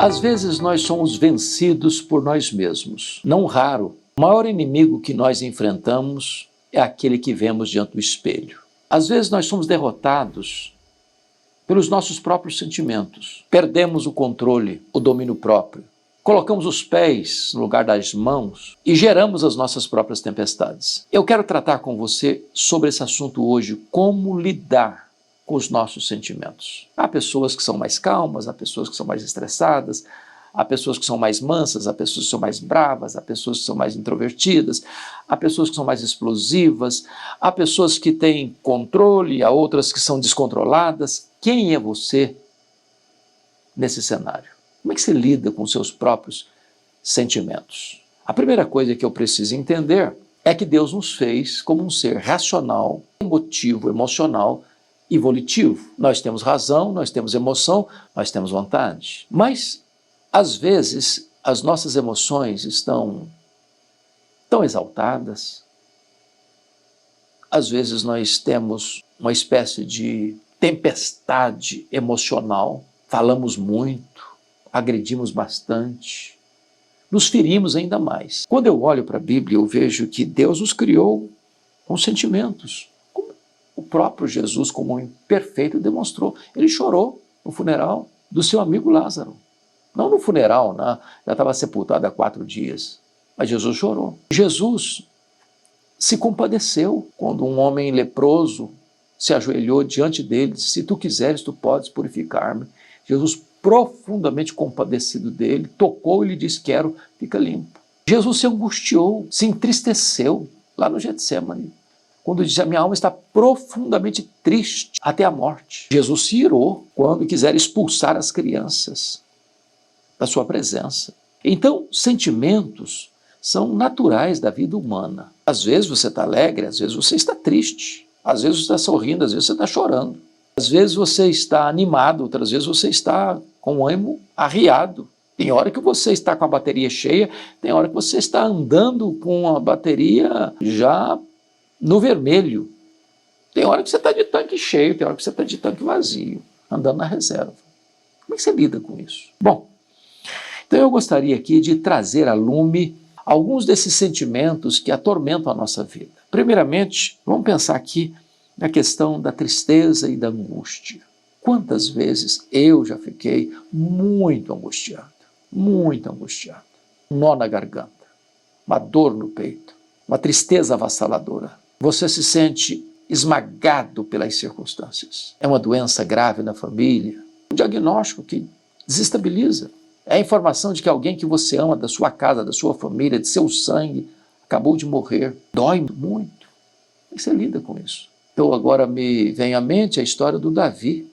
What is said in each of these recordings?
Às vezes nós somos vencidos por nós mesmos. Não raro, o maior inimigo que nós enfrentamos é aquele que vemos diante do espelho. Às vezes nós somos derrotados pelos nossos próprios sentimentos. Perdemos o controle, o domínio próprio. Colocamos os pés no lugar das mãos e geramos as nossas próprias tempestades. Eu quero tratar com você sobre esse assunto hoje, como lidar com os nossos sentimentos. Há pessoas que são mais calmas, há pessoas que são mais estressadas, há pessoas que são mais mansas, há pessoas que são mais bravas, há pessoas que são mais introvertidas, há pessoas que são mais explosivas, há pessoas que têm controle, há outras que são descontroladas. Quem é você nesse cenário? Como é que você lida com seus próprios sentimentos? A primeira coisa que eu preciso entender é que Deus nos fez como um ser racional, emotivo, emocional e volitivo. Nós temos razão, nós temos emoção, nós temos vontade. Mas, às vezes, as nossas emoções estão tão exaltadas. Às vezes nós temos uma espécie de tempestade emocional, falamos muito, agredimos bastante, nos ferimos ainda mais. Quando eu olho para a Bíblia, eu vejo que Deus nos criou com sentimentos. O próprio Jesus, como um imperfeito, demonstrou. Ele chorou no funeral do seu amigo Lázaro. Não no funeral, né? Já estava sepultado há 4 dias, mas Jesus chorou. Jesus se compadeceu quando um homem leproso se ajoelhou diante dele e disse: se tu quiseres, tu podes purificar-me. Jesus, profundamente compadecido dele, tocou e lhe disse: quero, fica limpo. Jesus se angustiou, se entristeceu lá no Getsemane, quando disse: a minha alma está profundamente triste até a morte. Jesus se irou quando quiser expulsar as crianças da sua presença. Então, sentimentos são naturais da vida humana. Às vezes você está alegre, às vezes você está triste, às vezes você está sorrindo, às vezes você está chorando. Às vezes você está animado, outras vezes você está com o ânimo arriado. Tem hora que você está com a bateria cheia, tem hora que você está andando com a bateria já no vermelho. Tem hora que você está de tanque cheio, tem hora que você está de tanque vazio, andando na reserva. Como é que você lida com isso? Bom, então eu gostaria aqui de trazer à lume alguns desses sentimentos que atormentam a nossa vida. Primeiramente, vamos pensar aqui na questão da tristeza e da angústia. Quantas vezes eu já fiquei muito angustiado, um nó na garganta, uma dor no peito, uma tristeza avassaladora. Você se sente esmagado pelas circunstâncias. É uma doença grave na família, um diagnóstico que desestabiliza. É a informação de que alguém que você ama, da sua casa, da sua família, de seu sangue, acabou de morrer. Dói muito. Como é que você lida com isso? Então agora me vem à mente a história do Davi,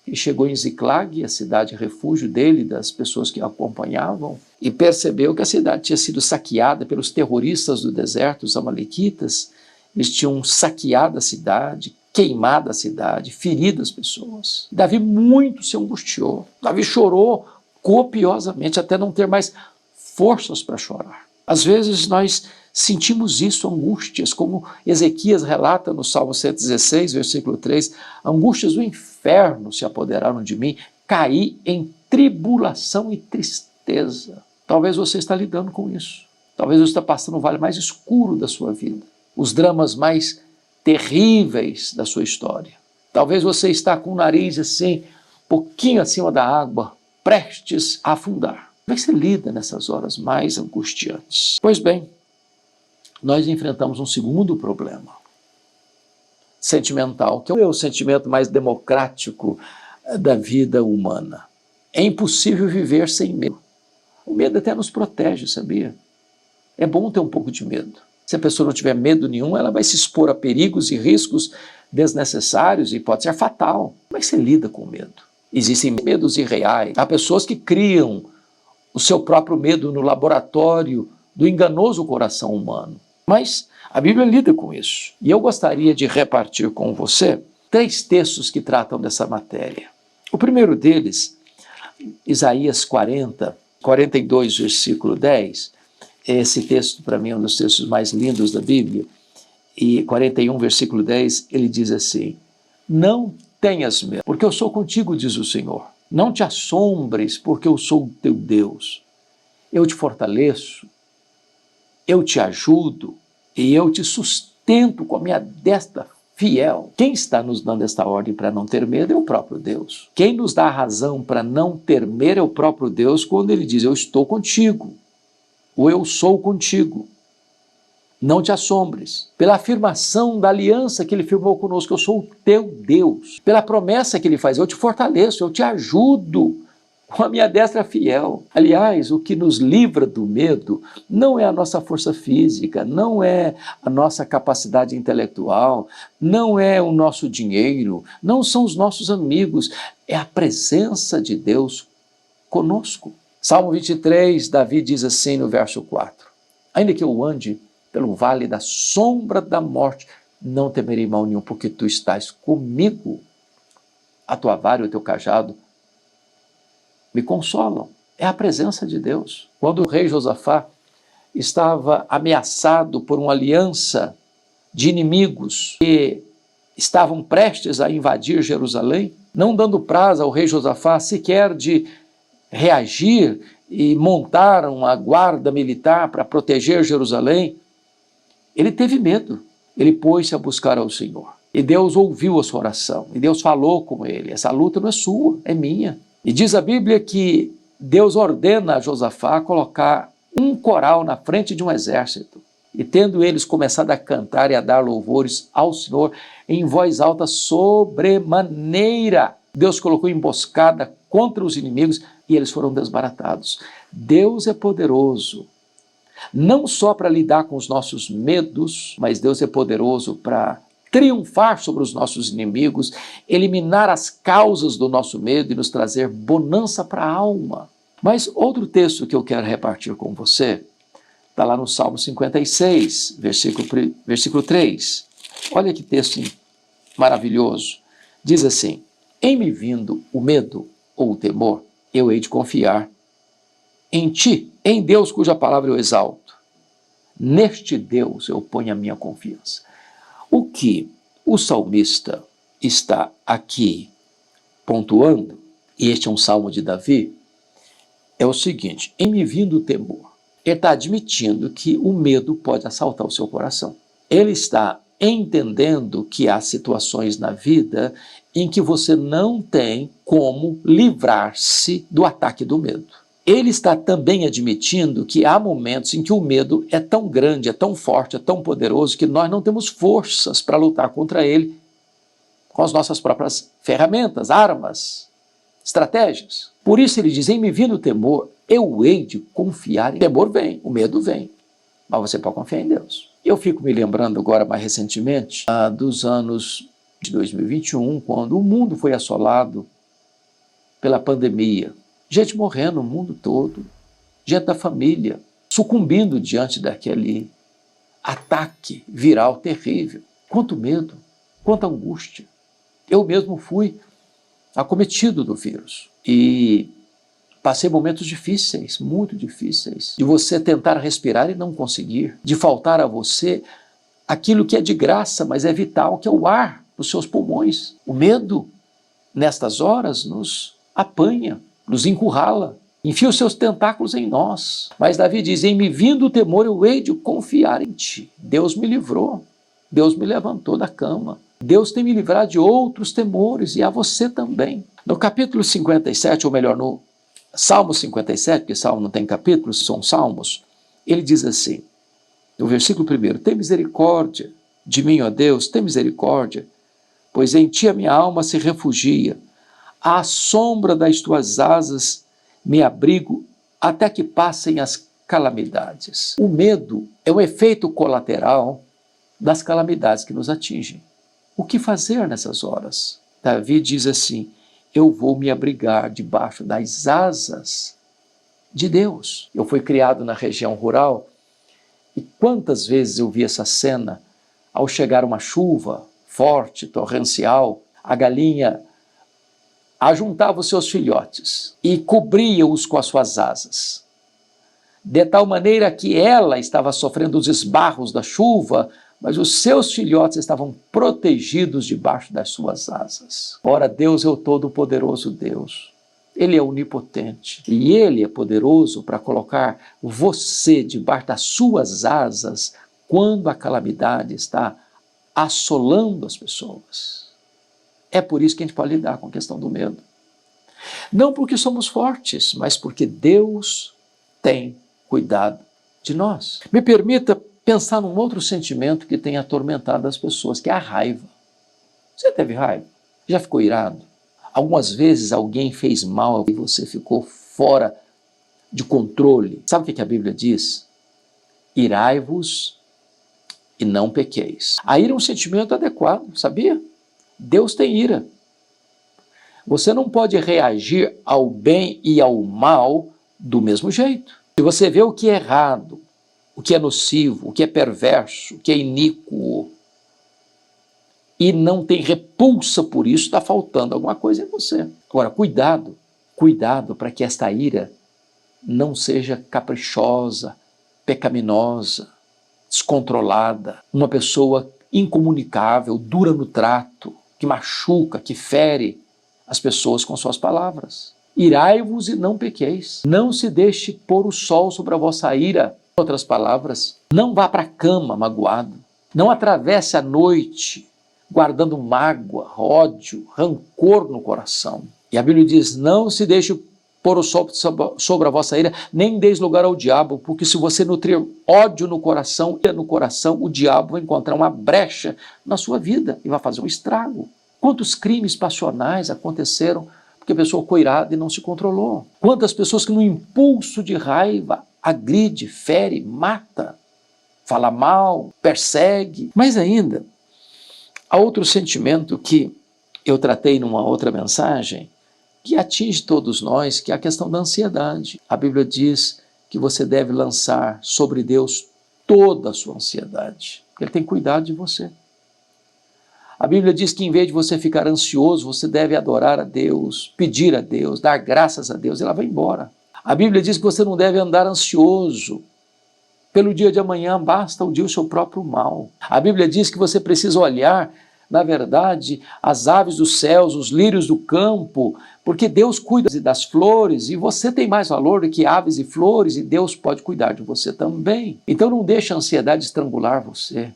que chegou em Ziclag, a cidade refúgio dele, das pessoas que o acompanhavam, e percebeu que a cidade tinha sido saqueada pelos terroristas do deserto, os amalequitas. Eles tinham saqueado a cidade, queimado a cidade, ferido as pessoas. Davi muito se angustiou. Davi chorou copiosamente até não ter mais forças para chorar. Às vezes nós sentimos isso, angústias, como Ezequias relata no Salmo 116, versículo 3, angústias do inferno se apoderaram de mim, caí em tribulação e tristeza. Talvez você está lidando com isso. Talvez você está passando o vale mais escuro da sua vida, os dramas mais terríveis da sua história. Talvez você está com o nariz assim, pouquinho acima da água, prestes a afundar. Como é que você lida nessas horas mais angustiantes? Pois bem, nós enfrentamos um segundo problema sentimental, que é o sentimento mais democrático da vida humana. É impossível viver sem medo. O medo até nos protege, sabia? É bom ter um pouco de medo. Se a pessoa não tiver medo nenhum, ela vai se expor a perigos e riscos desnecessários e pode ser fatal. Como é que você lida com o medo? Existem medos irreais. Há pessoas que criam o seu próprio medo no laboratório do enganoso coração humano. Mas a Bíblia lida com isso. E eu gostaria de repartir com você 3 textos que tratam dessa matéria. O primeiro deles, Isaías 42, versículo 10. Esse texto, para mim, é um dos textos mais lindos da Bíblia. E 41, versículo 10, ele diz assim: não tenhas medo, porque eu sou contigo, diz o Senhor. Não te assombres, porque eu sou o teu Deus. Eu te fortaleço, eu te ajudo e eu te sustento com a minha destra fiel. Quem está nos dando esta ordem para não ter medo é o próprio Deus. Quem nos dá a razão para não temer é o próprio Deus quando ele diz: eu estou contigo, ou eu sou contigo. Não te assombres. Pela afirmação da aliança que ele firmou conosco, eu sou o teu Deus. Pela promessa que ele faz: eu te fortaleço, eu te ajudo com a minha destra fiel. Aliás, o que nos livra do medo não é a nossa força física, não é a nossa capacidade intelectual, não é o nosso dinheiro, não são os nossos amigos, é a presença de Deus conosco. Salmo 23, Davi diz assim no verso 4: ainda que eu ande pelo vale da sombra da morte, não temerei mal nenhum, porque tu estás comigo. A tua vara e o teu cajado me consolam. É a presença de Deus. Quando o rei Josafá estava ameaçado por uma aliança de inimigos que estavam prestes a invadir Jerusalém, não dando prazo ao rei Josafá sequer de reagir e montar uma guarda militar para proteger Jerusalém, ele teve medo. Ele pôs-se a buscar ao Senhor. E Deus ouviu a sua oração. E Deus falou com ele: essa luta não é sua, é minha. E diz a Bíblia que Deus ordena a Josafá colocar um coral na frente de um exército. E tendo eles começado a cantar e a dar louvores ao Senhor em voz alta sobremaneira, Deus colocou emboscada contra os inimigos e eles foram desbaratados. Deus é poderoso, não só para lidar com os nossos medos, mas Deus é poderoso para triunfar sobre os nossos inimigos, eliminar as causas do nosso medo e nos trazer bonança para a alma. Mas outro texto que eu quero repartir com você está lá no Salmo 56, versículo 3. Olha que texto maravilhoso. Diz assim: em me vindo o medo ou o temor, eu hei de confiar em ti, em Deus cuja palavra eu exalto. Neste Deus eu ponho a minha confiança. O que o salmista está aqui pontuando, e este é um salmo de Davi, é o seguinte: em me vindo o temor, ele está admitindo que o medo pode assaltar o seu coração. Ele está entendendo que há situações na vida em que você não tem como livrar-se do ataque do medo. Ele está também admitindo que há momentos em que o medo é tão grande, é tão forte, é tão poderoso, que nós não temos forças para lutar contra ele com as nossas próprias ferramentas, armas, estratégias. Por isso ele diz: em me vindo o temor, eu hei de confiar em... O temor vem, o medo vem, mas você pode confiar em Deus. Eu fico me lembrando agora, mais recentemente, dos anos de 2021, quando o mundo foi assolado pela pandemia. Gente morrendo no mundo todo, gente da família sucumbindo diante daquele ataque viral terrível. Quanto medo, quanta angústia. Eu mesmo fui acometido do vírus e passei momentos difíceis, muito difíceis, de você tentar respirar e não conseguir, de faltar a você aquilo que é de graça, mas é vital, que é o ar nos seus pulmões. O medo, nestas horas, nos apanha, nos encurrala, enfia os seus tentáculos em nós. Mas Davi diz: em me vindo o temor, eu hei de confiar em ti. Deus me livrou, Deus me levantou da cama, Deus tem me livrado de outros temores, e a você também. No capítulo 57, ou melhor, no Salmo 57, porque Salmo não tem capítulos, são salmos, ele diz assim, no versículo 1: tem misericórdia de mim, ó Deus, tem misericórdia, pois em ti a minha alma se refugia. À sombra das tuas asas me abrigo até que passem as calamidades. O medo é um efeito colateral das calamidades que nos atingem. O que fazer nessas horas? Davi diz assim: eu vou me abrigar debaixo das asas de Deus. Eu fui criado na região rural e quantas vezes eu vi essa cena ao chegar uma chuva forte, torrencial, a galinha ajuntava os seus filhotes e cobria-os com as suas asas, de tal maneira que ela estava sofrendo os esbarros da chuva, mas os seus filhotes estavam protegidos debaixo das suas asas. Ora, Deus é o Todo-Poderoso Deus. Ele é onipotente e Ele é poderoso para colocar você debaixo das suas asas quando a calamidade está assolando as pessoas. É por isso que a gente pode lidar com a questão do medo. Não porque somos fortes, mas porque Deus tem cuidado de nós. Me permita pensar num outro sentimento que tem atormentado as pessoas, que é a raiva. Você teve raiva? Já ficou irado? Algumas vezes alguém fez mal e você ficou fora de controle. Sabe o que a Bíblia diz? Irai-vos e não pequeis. A ira é um sentimento adequado, sabia? Deus tem ira. Você não pode reagir ao bem e ao mal do mesmo jeito. Se você vê o que é errado, o que é nocivo, o que é perverso, o que é iníquo, e não tem repulsa por isso, está faltando alguma coisa em você. Agora, cuidado para que esta ira não seja caprichosa, pecaminosa, descontrolada, uma pessoa incomunicável, dura no trato, que machuca, que fere as pessoas com suas palavras. Irai-vos e não pequeis. Não se deixe pôr o sol sobre a vossa ira. Em outras palavras, não vá para a cama magoado. Não atravesse a noite guardando mágoa, ódio, rancor no coração. E a Bíblia diz, não se deixe pôr o sol sobre a vossa ira, nem deis lugar ao diabo, porque se você nutrir ódio no coração, o diabo vai encontrar uma brecha na sua vida e vai fazer um estrago. Quantos crimes passionais aconteceram porque a pessoa ficou irada e não se controlou? Quantas pessoas que no impulso de raiva agride, fere, mata, fala mal, persegue. Mas ainda, há outro sentimento que eu tratei numa outra mensagem, que atinge todos nós, que é a questão da ansiedade. A Bíblia diz que você deve lançar sobre Deus toda a sua ansiedade. Ele tem cuidado de você. A Bíblia diz que em vez de você ficar ansioso, você deve adorar a Deus, pedir a Deus, dar graças a Deus, e ela vai embora. A Bíblia diz que você não deve andar ansioso pelo dia de amanhã, basta o dia o seu próprio mal. A Bíblia diz que você precisa olhar, na verdade, as aves dos céus, os lírios do campo, porque Deus cuida das flores e você tem mais valor do que aves e flores e Deus pode cuidar de você também. Então não deixe a ansiedade estrangular você.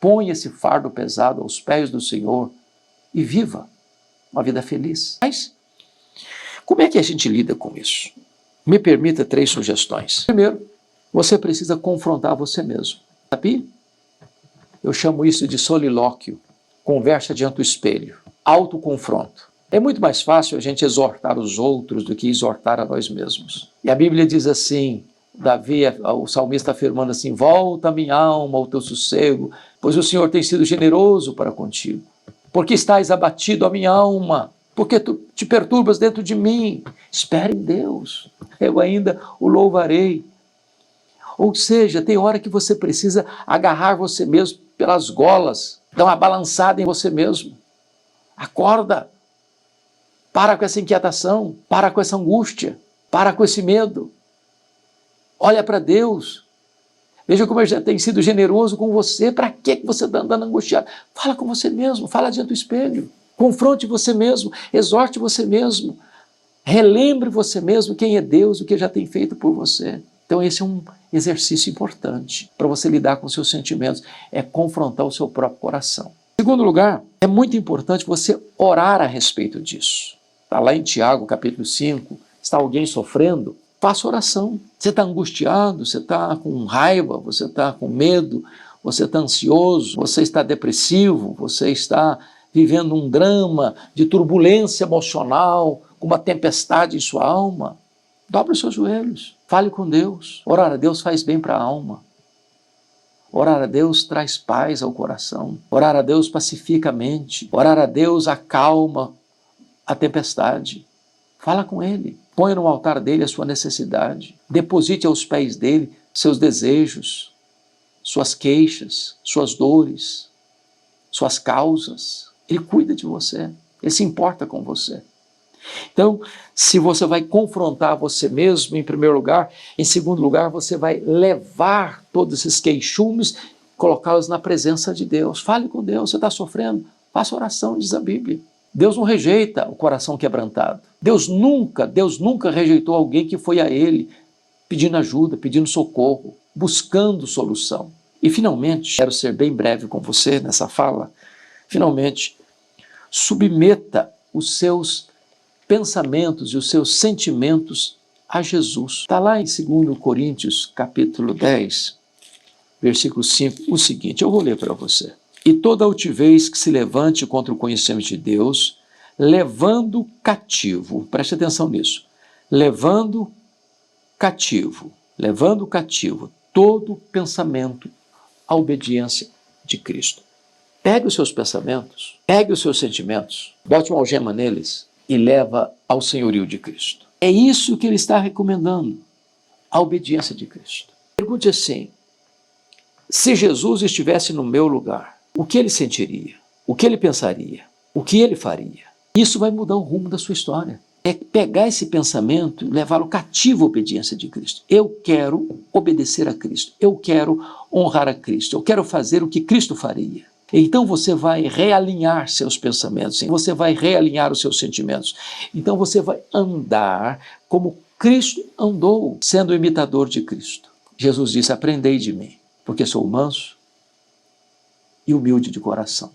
Põe esse fardo pesado aos pés do Senhor e viva uma vida feliz. Mas como é que a gente lida com isso? Me permita 3 sugestões. Primeiro, você precisa confrontar você mesmo. Sabia? Eu chamo isso de solilóquio, conversa diante do espelho, autoconfronto. É muito mais fácil a gente exortar os outros do que exortar a nós mesmos. E a Bíblia diz assim, Davi, o salmista afirmando assim, volta minha alma ao teu sossego, pois o Senhor tem sido generoso para contigo. Porque estás abatido a minha alma, porque tu te perturbas dentro de mim. Espere em Deus, eu ainda o louvarei. Ou seja, tem hora que você precisa agarrar você mesmo pelas golas, dar uma balançada em você mesmo. Acorda, para com essa inquietação, para com essa angústia, para com esse medo. Olha para Deus, veja como Ele já tem sido generoso com você, para que você está andando angustiado? Fala com você mesmo, fala diante do espelho, confronte você mesmo, exorte você mesmo, relembre você mesmo quem é Deus, o que Ele já tem feito por você. Então esse é um exercício importante para você lidar com seus sentimentos, é confrontar o seu próprio coração. Em segundo lugar, é muito importante você orar a respeito disso. Está lá em Tiago, capítulo 5, está alguém sofrendo? Faça oração. Você está angustiado, você está com raiva, você está com medo, você está ansioso, você está depressivo, você está vivendo um drama de turbulência emocional, com uma tempestade em sua alma. Dobre os seus joelhos, fale com Deus. Orar a Deus faz bem para a alma. Orar a Deus traz paz ao coração. Orar a Deus pacifica a mente. Orar a Deus acalma a tempestade. Fala com Ele. Ponha no altar dele a sua necessidade. Deposite aos pés dele seus desejos, suas queixas, suas dores, suas causas. Ele cuida de você. Ele se importa com você. Então, se você vai confrontar você mesmo, em primeiro lugar, em segundo lugar, você vai levar todos esses queixumes, colocá-los na presença de Deus. Fale com Deus, você está sofrendo? Faça oração, diz a Bíblia. Deus não rejeita o coração quebrantado. Deus nunca rejeitou alguém que foi a Ele pedindo ajuda, pedindo socorro, buscando solução. E finalmente, quero ser bem breve com você nessa fala, finalmente, submeta os seus pensamentos e os seus sentimentos a Jesus. Está lá em 2 Coríntios, capítulo 10, versículo 5, o seguinte, eu vou ler para você. E toda altivez que se levante contra o conhecimento de Deus, levando cativo, preste atenção nisso, levando cativo todo pensamento à obediência de Cristo. Pegue os seus pensamentos, pegue os seus sentimentos, bote uma algema neles e leva ao senhorio de Cristo. É isso que ele está recomendando, a obediência de Cristo. Pergunte assim, se Jesus estivesse no meu lugar, o que ele sentiria? O que ele pensaria? O que ele faria? Isso vai mudar o rumo da sua história. É pegar esse pensamento e levá-lo cativo à obediência de Cristo. Eu quero obedecer a Cristo. Eu quero honrar a Cristo. Eu quero fazer o que Cristo faria. Então você vai realinhar seus pensamentos, você vai realinhar os seus sentimentos. Então você vai andar como Cristo andou, sendo imitador de Cristo. Jesus disse, aprendei de mim, porque sou manso e humilde de coração.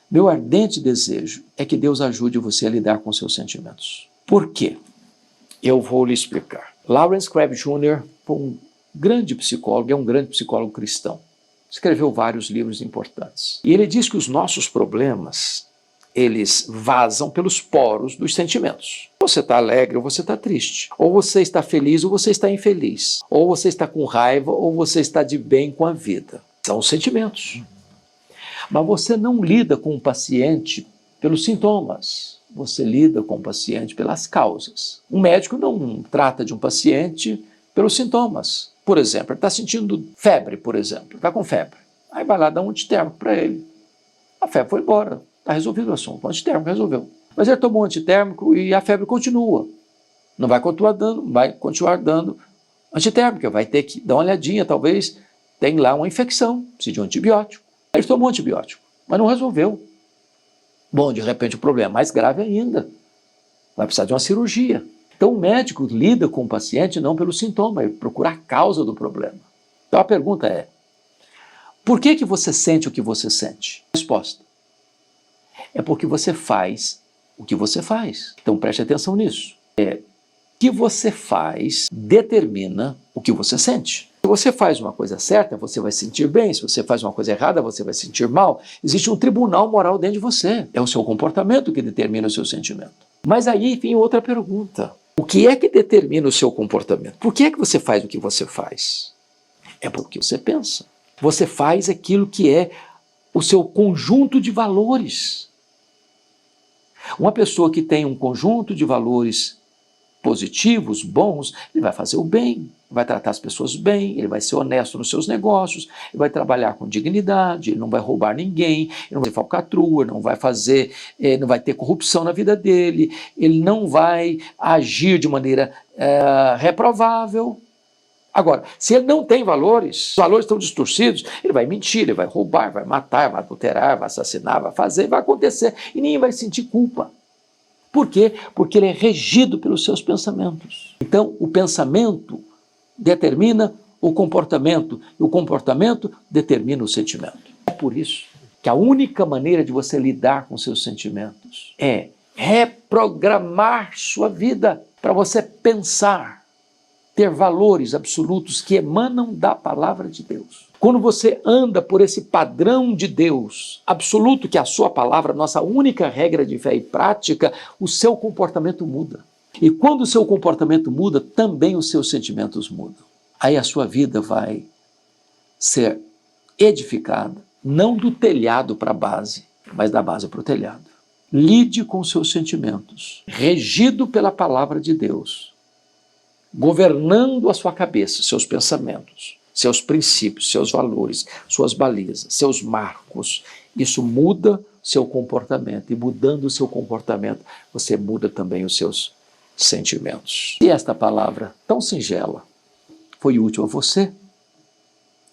Meu ardente desejo é que Deus ajude você a lidar com seus sentimentos. Por quê? Eu vou lhe explicar. Lawrence Crabb Jr. foi um grande psicólogo, é um grande psicólogo cristão. Escreveu vários livros importantes. E ele diz que os nossos problemas, eles vazam pelos poros dos sentimentos. Você está alegre ou você está triste. Ou você está feliz ou você está infeliz. Ou você está com raiva ou você está de bem com a vida. São os sentimentos. Mas você não lida com o paciente pelos sintomas. Você lida com o paciente pelas causas. Um médico não trata de um paciente pelos sintomas. Por exemplo, ele está sentindo febre, por exemplo. Está com febre. Aí vai lá dar um antitérmico para ele. A febre foi embora. Está resolvido o assunto. O antitérmico resolveu. Mas ele tomou um antitérmico e a febre continua. Não vai continuar dando antitérmico. Vai ter que dar uma olhadinha. Talvez tenha lá uma infecção. Precisa de um antibiótico. Ele tomou um antibiótico, mas não resolveu. Bom, de repente o problema é mais grave ainda. Vai precisar de uma cirurgia. Então o médico lida com o paciente não pelo sintoma, ele procura a causa do problema. Então a pergunta é, por que você sente o que você sente? Resposta, é porque você faz o que você faz. Então preste atenção nisso. O que você faz determina o que você sente. Se você faz uma coisa certa, você vai se sentir bem. Se você faz uma coisa errada, você vai se sentir mal. Existe um tribunal moral dentro de você. É o seu comportamento que determina o seu sentimento. Mas aí vem outra pergunta. O que é que determina o seu comportamento? Por que é que você faz o que você faz? É porque você pensa. Você faz aquilo que é o seu conjunto de valores. Uma pessoa que tem um conjunto de valores positivos, bons, ele vai fazer o bem, vai tratar as pessoas bem, ele vai ser honesto nos seus negócios, ele vai trabalhar com dignidade, ele não vai roubar ninguém, ele não vai falcatrua, não vai ter corrupção na vida dele, ele não vai agir de maneira reprovável. Agora, se ele não tem valores, os valores estão distorcidos, ele vai mentir, ele vai roubar, vai matar, vai adulterar, vai assassinar, vai fazer, vai acontecer, e ninguém vai sentir culpa. Por quê? Porque ele é regido pelos seus pensamentos. Então, o pensamento determina o comportamento, e o comportamento determina o sentimento. É por isso que a única maneira de você lidar com seus sentimentos é reprogramar sua vida para você pensar, ter valores absolutos que emanam da palavra de Deus. Quando você anda por esse padrão de Deus absoluto, que é a sua palavra, nossa única regra de fé e prática, o seu comportamento muda. E quando o seu comportamento muda, também os seus sentimentos mudam. Aí a sua vida vai ser edificada, não do telhado para a base, mas da base para o telhado. Lide com os seus sentimentos, regido pela palavra de Deus, governando a sua cabeça, seus pensamentos, seus princípios, seus valores, suas balizas, seus marcos. Isso muda seu comportamento, e mudando o seu comportamento, você muda também os seus sentimentos. Se esta palavra tão singela foi útil a você,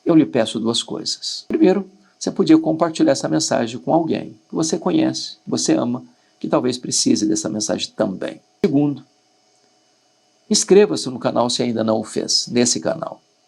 eu lhe peço duas coisas. Primeiro, você podia compartilhar essa mensagem com alguém que você conhece, que você ama, que talvez precise dessa mensagem também. Segundo, inscreva-se no canal se ainda não o fez, nesse canal.